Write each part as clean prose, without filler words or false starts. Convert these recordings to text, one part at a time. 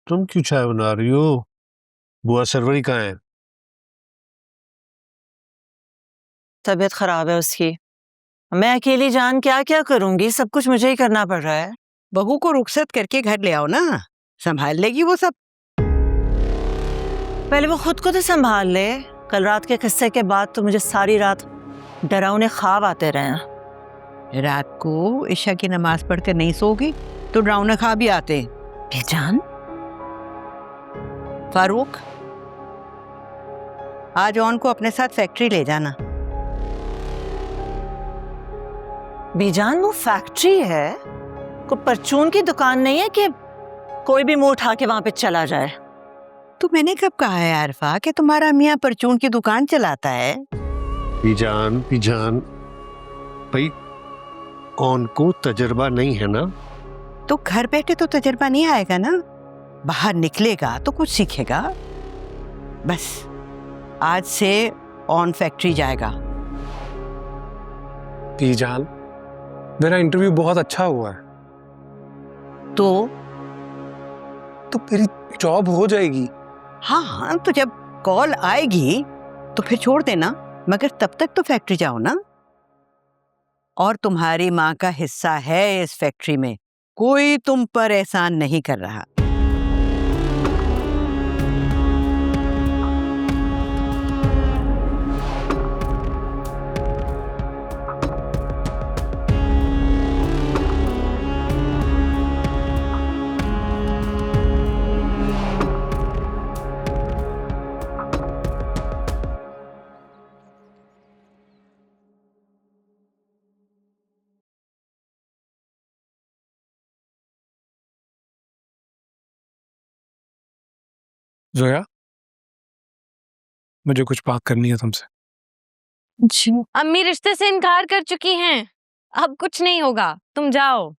तुम क्यों चाय बना रही हो? बुआ सरवरी कहाँ है? तबीयत खराब है उसकी। मैं अकेली जान क्या क्या करूंगी, सब कुछ मुझे ही करना पड़ रहा है। बहू को रुखसत करके घर ले आओ ना, संभाल लेगी वो सब। पहले वो खुद को तो संभाल ले। कल रात के किस्से के बाद तो मुझे सारी रात डरावने ख्वाब आते रहे हैं। रात को ईशा की नमाज पढ़कर नहीं सोगी तो डरावना खा भी आते हैं। बेजान, फारूक, आज ऑन को अपने साथ फैक्ट्री ले जाना। बीजान वो फैक्ट्री है, कोई परचून की दुकान नहीं है कि कोई भी मुंह उठा के वहां पे चला जाए। तो मैंने कब कहा है आरफा कि तुम्हारा मियाँ परचून की दुकान चलाता है? बीजान भाई, ऑन को तजर्बा नहीं है ना? तो घर बैठे तो तजर्बा नहीं आएगा ना, बाहर निकलेगा तो कुछ सीखेगा। बस आज से ऑन फैक्ट्री जाएगा। बीजान, मेरा इंटरव्यू बहुत अच्छा हुआ है, तो मेरी जॉब हो जाएगी। हाँ, तो जब कॉल आएगी तो फिर छोड़ देना, मगर तब तक तो फैक्ट्री जाओ ना। और तुम्हारी माँ का हिस्सा है इस फैक्ट्री में, कोई तुम पर एहसान नहीं कर रहा। जोया, मुझे कुछ बात करनी है तुमसे। जी। अम्मी रिश्ते से इनकार कर चुकी हैं, अब कुछ नहीं होगा, तुम जाओ।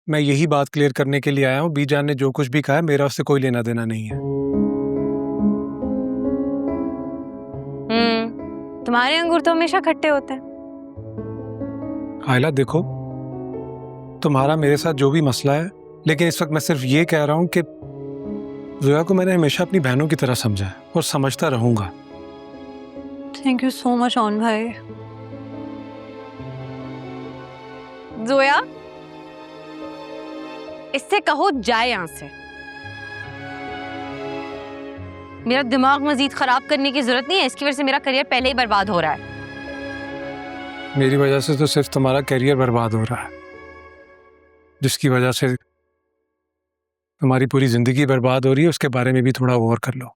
मैं यही बात क्लियर करने के लिए आया हूँ। बीजान ने जो कुछ भी कहा है, मेरा उससे कोई लेना देना नहीं है। तुम्हारे अंगूर तो हमेशा खट्टे होते हैं। आयला देखो, तुम्हारा मेरे साथ जो भी मसला है, लेकिन इस वक्त मैं सिर्फ ये कह रहा हूँ कि जोया को मैंने हमेशा अपनी बहनों की तरह समझा है और समझता रहूंगा। Thank you so much on भाई। जोया, इससे कहो जाए यहां से। मेरा दिमाग मजीद खराब करने की जरूरत नहीं है, इसकी वजह से मेरा करियर पहले ही बर्बाद हो रहा है। मेरी वजह से तो सिर्फ तुम्हारा करियर बर्बाद हो रहा है, जिसकी वजह से तुम्हारी पूरी जिंदगी बर्बाद हो रही है। उसके बारे में भी थोड़ा गौर कर लो।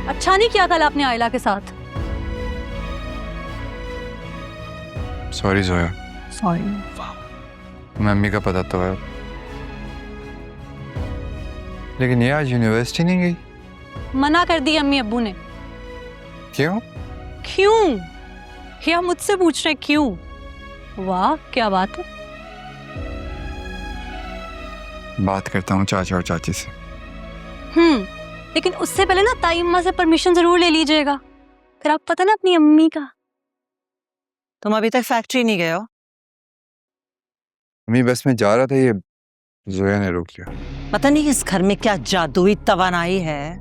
अच्छा नहीं किया कल आपने आयला के साथ। सॉरी जोया। सॉरी। मम्मी का पता तो है, लेकिन ये आज यूनिवर्सिटी नहीं गई। मना कर दी अम्मी अब्बू ने। क्यों? क्यों? क्या मुझसे पूछ रहे क्यों? वाह क्या बात है। बात करता हूँ चाचा और चाची से। लेकिन उससे पहले ना ताई अम्मा से परमिशन जरूर ले लीजिएगा, फिर आप पता ना अपनी अम्मी का। तुम अभी तक फैक्ट्री नहीं गए हो? मम्मी बस मैं जा रहा था, ये जोया ने रोक लिया। पता नहीं इस घर में क्या जादुई तवानाई है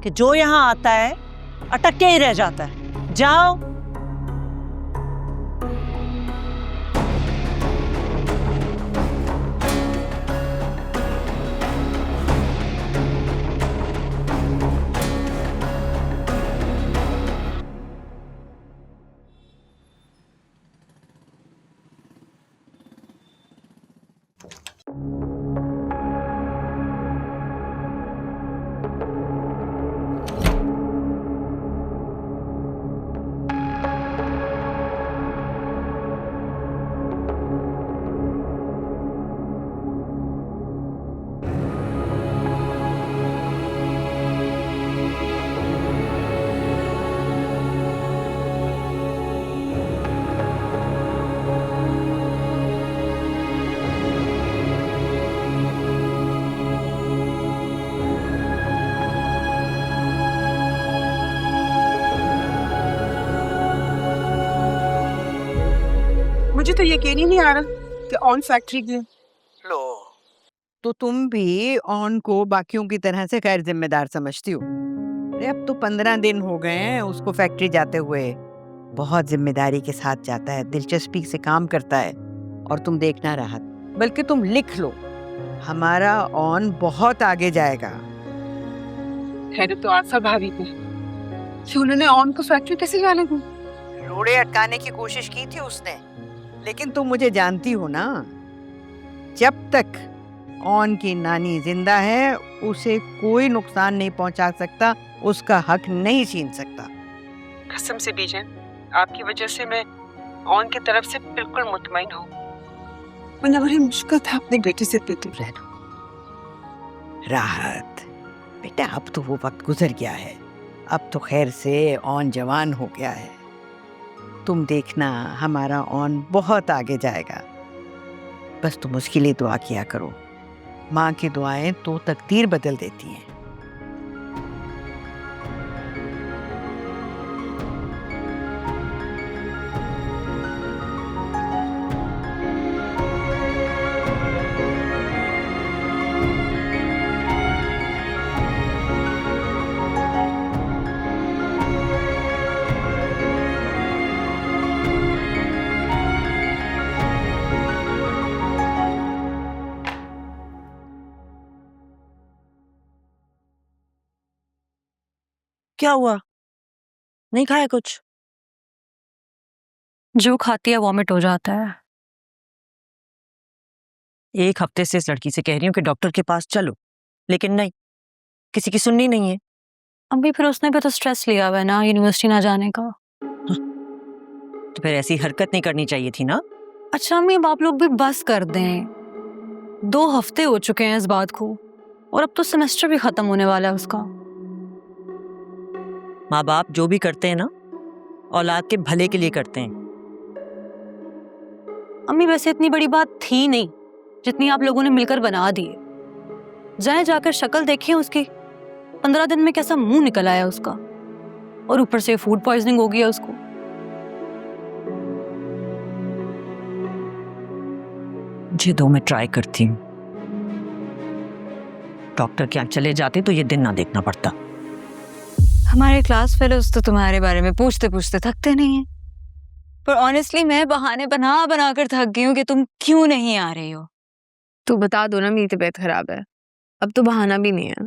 कि जो यहाँ आता है अटक के ही रह जाता है। जाओ। मुझे तो यकीन ही नहीं आ रहा कि ऑन फैक्ट्री की लो, तो तुम भी ऑन को बाकियों की तरह से गैर जिम्मेदार समझती हो? अरे अब तो 15 दिन हो गए हैं उसको फैक्ट्री जाते हुए। बहुत जिम्मेदारी के साथ जाता है, दिलचस्पी से काम करता है। और तुम देखना राहत, बल्कि तुम लिख लो, हमारा ऑन बहुत आगे जाएगा। खैर तो आशा भाभी थी कि उन्होंने ऑन को फैक्ट्री कैसे जाने दी। रोड़े अटकाने की कोशिश की थी उसने, लेकिन तुम मुझे जानती हो ना, जब तक ऑन की नानी जिंदा है उसे कोई नुकसान नहीं पहुंचा सकता, उसका हक नहीं छीन सकता। कसम से बीजन, आपकी वजह से मैं ऑन की तरफ से बिल्कुल मुतमईन हूँ, वरना बड़ी मुश्किल था अपने बेटे से दूर रहना। राहत बेटा, अब तो वो वक्त गुजर गया है, अब तो खैर से ऑन जवान हो गया है। तुम देखना हमारा ऑन बहुत आगे जाएगा। बस तुम उसके लिए दुआ किया करो, माँ की दुआएं तो तकदीर बदल देती हैं। क्या हुआ? नहीं खाया कुछ? जो खाती है वॉमिट हो जाता है। एक हफ्ते से इस लड़की से कह रही हूँ कि डॉक्टर के पास चलो, लेकिन नहीं, किसी की सुननी नहीं है। अभी फिर उसने भी तो स्ट्रेस लिया हुआ है ना यूनिवर्सिटी ना जाने का। तो फिर ऐसी हरकत नहीं करनी चाहिए थी ना। अच्छा अम्मी, अब आप लोग भी बस कर दें। 2 हफ्ते हो चुके हैं इस बात को, और अब तो सेमेस्टर भी खत्म होने वाला है उसका। माँ बाप जो भी करते हैं ना, औलाद के भले के लिए करते हैं। अम्मी वैसे इतनी बड़ी बात थी नहीं जितनी आप लोगों ने मिलकर बना दी है। जाए जाकर शक्ल देखें उसकी, 15 दिन में कैसा मुंह निकल आया उसका, और ऊपर से फूड पॉइजनिंग हो गया उसको। मुझे दो, मैं ट्राई करती हूँ। डॉक्टर के यहाँ चले जाते तो ये दिन ना देखना पड़ता। हमारे क्लास फेलोज तो तुम्हारे बारे में पूछते पूछते थकते नहीं हैं, पर ऑनेस्टली मैं बहाने बना बना कर थक गई हूँ कि तुम क्यों नहीं आ रही हो। तू बता दो ना मेरी तबीयत खराब है, अब तो बहाना भी नहीं है।